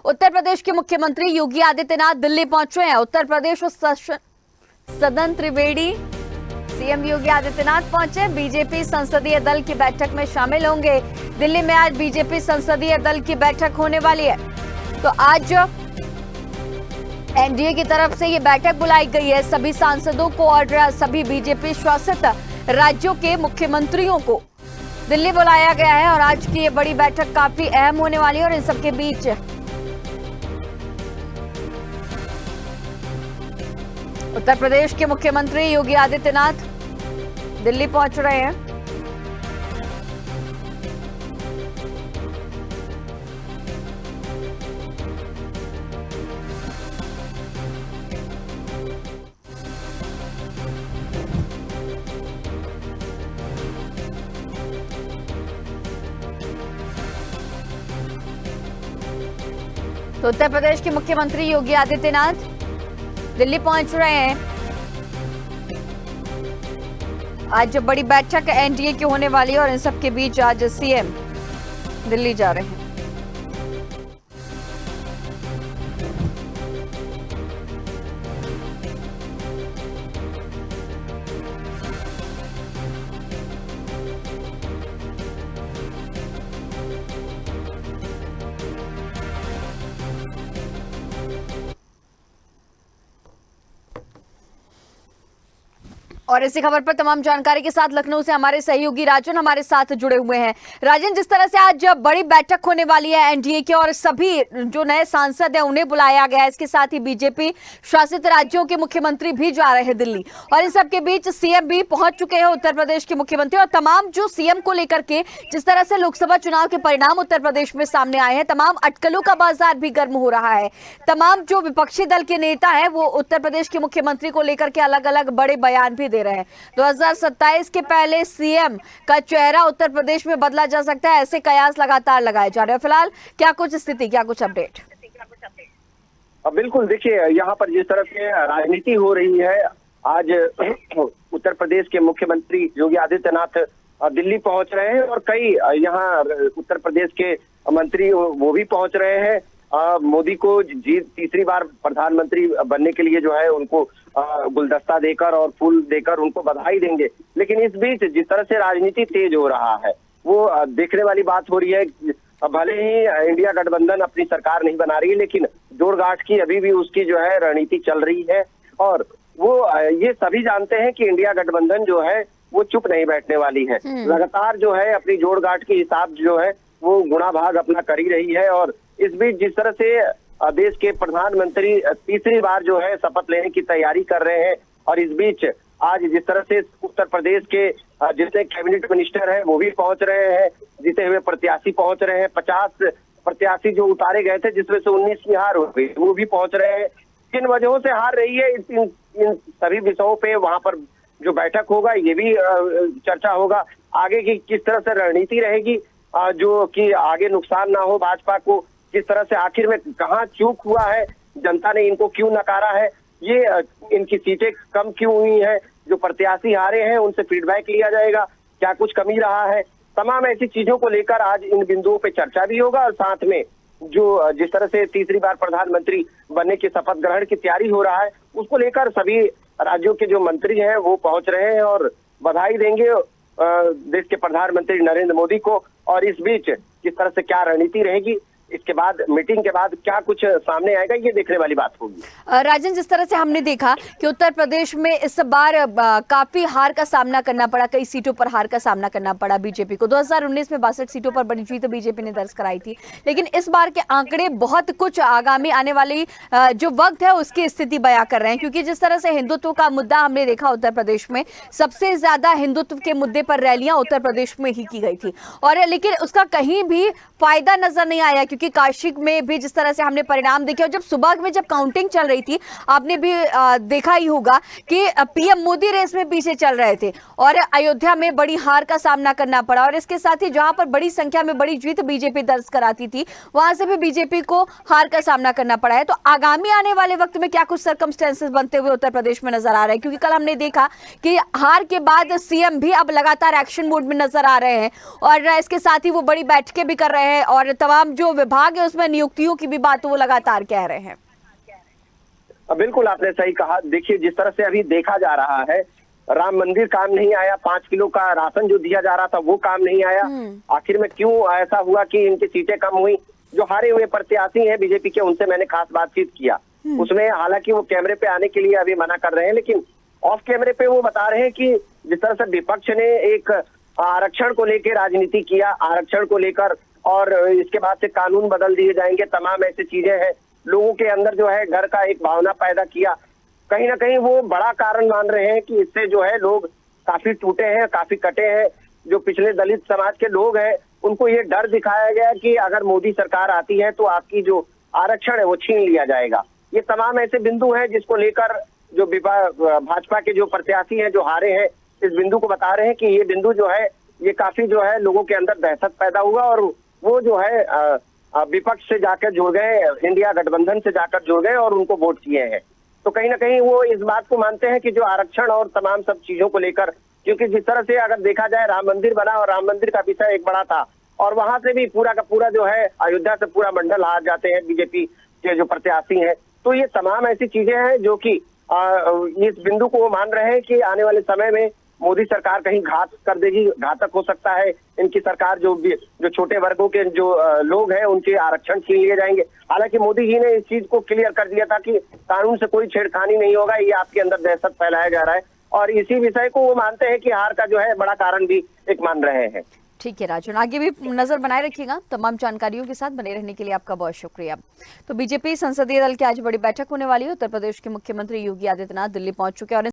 उत्तर प्रदेश के मुख्यमंत्री योगी आदित्यनाथ दिल्ली पहुंचे हैं। उत्तर प्रदेश सदन त्रिवेदी सीएम योगी आदित्यनाथ पहुंचे। बीजेपी संसदीय दल की बैठक में शामिल होंगे। दिल्ली में आज बीजेपी संसदीय दल की बैठक होने वाली है। तो आज एनडीए की तरफ से ये बैठक बुलाई गई है। सभी सांसदों को और सभी बीजेपी शासित राज्यों के मुख्यमंत्रियों को दिल्ली बुलाया गया है और आज की ये बड़ी बैठक काफी अहम होने वाली है। और इन सबके बीच उत्तर प्रदेश के मुख्यमंत्री योगी आदित्यनाथ दिल्ली पहुंच रहे हैं। तो उत्तर प्रदेश के मुख्यमंत्री योगी आदित्यनाथ दिल्ली पहुंच रहे हैं। आज बड़ी बैठक एनडीए की होने वाली है और इन सब के बीच आज सीएम दिल्ली जा रहे हैं। और इसी खबर पर तमाम जानकारी के साथ लखनऊ से हमारे सहयोगी राजन हमारे साथ जुड़े हुए हैं। राजन, जिस तरह से आज बड़ी बैठक होने वाली है एनडीए की और सभी जो नए सांसद हैं उन्हें बुलाया गया है, इसके साथ ही बीजेपी शासित राज्यों के मुख्यमंत्री भी जा रहे हैं दिल्ली और इन सबके बीच सीएम भी पहुंच चुके हैं उत्तर प्रदेश के मुख्यमंत्री। और तमाम जो सीएम को लेकर के जिस तरह से लोकसभा चुनाव के परिणाम उत्तर प्रदेश में सामने आए हैं, तमाम अटकलों का बाजार भी गर्म हो रहा है। तमाम जो विपक्षी दल के नेता है वो उत्तर प्रदेश के मुख्यमंत्री को लेकर के अलग अलग बड़े बयान भी दे रहे हैं। 2027 के पहले सीएम का चेहरा उत्तर प्रदेश में बदला जा सकता है, ऐसे कयास लगातार लगाए जा रहे हैं। फिलहाल क्या कुछ स्थिति, क्या कुछ अपडेट? बिल्कुल, देखिए यहाँ पर जिस तरह से राजनीति हो रही है, आज उत्तर प्रदेश के मुख्यमंत्री योगी आदित्यनाथ दिल्ली पहुंच रहे हैं और कई यहाँ उत्तर प्रदेश के मंत्री वो भी पहुंच रहे हैं। मोदी को तीसरी बार प्रधानमंत्री बनने के लिए जो है उनको गुलदस्ता देकर और फूल देकर उनको बधाई देंगे। लेकिन इस बीच जिस तरह से राजनीति तेज हो रहा है वो देखने वाली बात हो रही है। भले ही इंडिया गठबंधन अपनी सरकार नहीं बना रही है, लेकिन जोड़गांठ की अभी भी उसकी जो है रणनीति चल रही है और वो ये सभी जानते हैं कि इंडिया गठबंधन जो है वो चुप नहीं बैठने वाली है। लगातार जो है अपनी जोड़गांठ के हिसाब जो है वो गुणा भाग अपना कर ही रही है। और इस बीच जिस तरह से देश के प्रधानमंत्री तीसरी बार जो है शपथ लेने की तैयारी कर रहे हैं और इस बीच आज जिस तरह से उत्तर प्रदेश के जितने कैबिनेट मिनिस्टर हैं वो भी पहुंच रहे हैं, जीते हुए प्रत्याशी पहुंच रहे हैं। 50 प्रत्याशी जो उतारे गए थे जिसमें से 19 की हार हो गई, वो भी पहुंच रहे हैं। किन वजहों से हार रही है, इन सभी विषयों पे वहां पर जो बैठक होगा ये भी चर्चा होगा। आगे की किस तरह से रणनीति रहेगी जो कि आगे नुकसान ना हो भाजपा को, किस तरह से आखिर में कहाँ चूक हुआ है, जनता ने इनको क्यों नकारा है, ये इनकी सीटें कम क्यों हुई हैं, जो प्रत्याशी हारे हैं उनसे फीडबैक लिया जाएगा, क्या कुछ कमी रहा है। तमाम ऐसी चीजों को लेकर आज इन बिंदुओं पे चर्चा भी होगा और साथ में जो जिस तरह से तीसरी बार प्रधानमंत्री बनने की शपथ ग्रहण की तैयारी हो रहा है उसको लेकर सभी राज्यों के जो मंत्री हैं वो पहुंच रहे हैं और बधाई देंगे देश के प्रधानमंत्री नरेंद्र मोदी को। और इस बीच किस तरह से क्या रणनीति रहेगी, इसके बाद मीटिंग के बाद क्या कुछ सामने आएगा, ये देखने वाली बात होगी। राजन, जिस तरह से हमने देखा कि उत्तर प्रदेश में इस बार काफी हार का सामना करना पड़ा, कई सीटों पर हार का सामना करना पड़ा बीजेपी को। 2019 में 62 सीटों पर बड़ी जीत बीजेपी ने दर्ज कराई थी, लेकिन इस बार के आंकड़े बहुत कुछ आगामी आने वाली जो वक्त है उसकी स्थिति बयां कर रहे हैं। क्योंकि जिस तरह से हिंदुत्व का मुद्दा हमने देखा उत्तर प्रदेश में, सबसे ज्यादा हिंदुत्व के मुद्दे पर रैलियां उत्तर प्रदेश में ही की गई थी और लेकिन उसका कहीं भी फायदा नजर नहीं आया। क्योंकि काशी में भी जिस तरह से हमने परिणाम देखे और जब सुबह में जब काउंटिंग चल रही थी आपने भी देखा ही होगा कि पीएम मोदी रेस में पीछे चल रहे थे और अयोध्या में बड़ी हार का सामना करना पड़ा। और इसके साथ ही जहां पर बड़ी संख्या में बड़ी जीत बीजेपी दर्ज कराती थी वहां से भी बीजेपी को हार का सामना करना पड़ा है। तो आगामी आने वाले वक्त में क्या कुछ सर्कमस्टेंसेस बनते हुए उत्तर प्रदेश में नजर आ रहे हैं? क्योंकि कल हमने देखा कि हार के बाद सीएम भी अब लगातार एक्शन मोड में नजर आ रहे हैं और इसके साथ ही वो बड़ी बैठकें भी कर रहे हैं और तमाम जो विभाग है उसमें नियुक्तियों की भी बात वो लगातार कह रहे हैं। बिल्कुल आपने सही कहा। देखिए जिस तरह से अभी देखा जा रहा है, राम मंदिर काम नहीं आया, 5 किलो का राशन जो दिया जा रहा था वो काम नहीं आया। आखिर में क्यों ऐसा हुआ कि इनकी सीटें कम हुई? जो हारे हुए प्रत्याशी हैं बीजेपी के, उनसे मैंने खास बातचीत किया। उसमें हालांकि वो कैमरे पे आने के लिए अभी मना कर रहे हैं, लेकिन ऑफ कैमरे पे वो बता रहे हैं कि जिस तरह से विपक्ष ने एक आरक्षण को लेकर राजनीति किया, आरक्षण को लेकर, और इसके बाद से कानून बदल दिए जाएंगे, तमाम ऐसी चीजें हैं, लोगों के अंदर जो है डर का एक भावना पैदा किया। कहीं ना कहीं वो बड़ा कारण मान रहे हैं कि इससे जो है लोग काफी टूटे हैं, काफी कटे हैं। जो पिछले दलित समाज के लोग हैं उनको ये डर दिखाया गया कि अगर मोदी सरकार आती है तो आपकी जो आरक्षण है वो छीन लिया जाएगा। ये तमाम ऐसे बिंदु हैं जिसको लेकर जो भाजपा के जो प्रत्याशी हैं जो हारे हैं, इस बिंदु को बता रहे हैं कि ये बिंदु जो है ये काफी जो है लोगों के अंदर दहशत पैदा हुआ, और वो जो है विपक्ष से जाकर जुड़ गए, इंडिया गठबंधन से जाकर जुड़ गए और उनको वोट किए हैं। तो कहीं ना कहीं वो इस बात को मानते हैं कि जो आरक्षण और तमाम सब चीजों को लेकर, क्योंकि जिस तरह से अगर देखा जाए राम मंदिर बना और राम मंदिर का विषय एक बड़ा था, और वहां से भी पूरा का पूरा जो है अयोध्या से पूरा मंडल हार जाते हैं बीजेपी के जो प्रत्याशी हैं। तो ये तमाम ऐसी चीजें हैं जो कि इस बिंदु को वो मान रहे हैं कि आने वाले समय में मोदी सरकार कहीं घात कर देगी, घातक हो सकता है। इनकी सरकार जो छोटे वर्गों के जो लोग हैं उनके आरक्षण छीन लिए जाएंगे। हालांकि मोदी जी ने इस चीज को क्लियर कर दिया था कि कानून से कोई छेड़खानी नहीं होगा, ये आपके अंदर दहशत फैलाया जा रहा है, और इसी विषय को वो मानते हैं कि हार का जो है बड़ा कारण भी एक मान रहे हैं। ठीक है राजन, आगे भी नजर बनाए रखिएगा। तमाम जानकारियों के साथ बने रहने के लिए आपका बहुत शुक्रिया। तो बीजेपी संसदीय दल की आज बड़ी बैठक होने वाली है। उत्तर प्रदेश के मुख्यमंत्री योगी आदित्यनाथ दिल्ली पहुंच चुके हैं और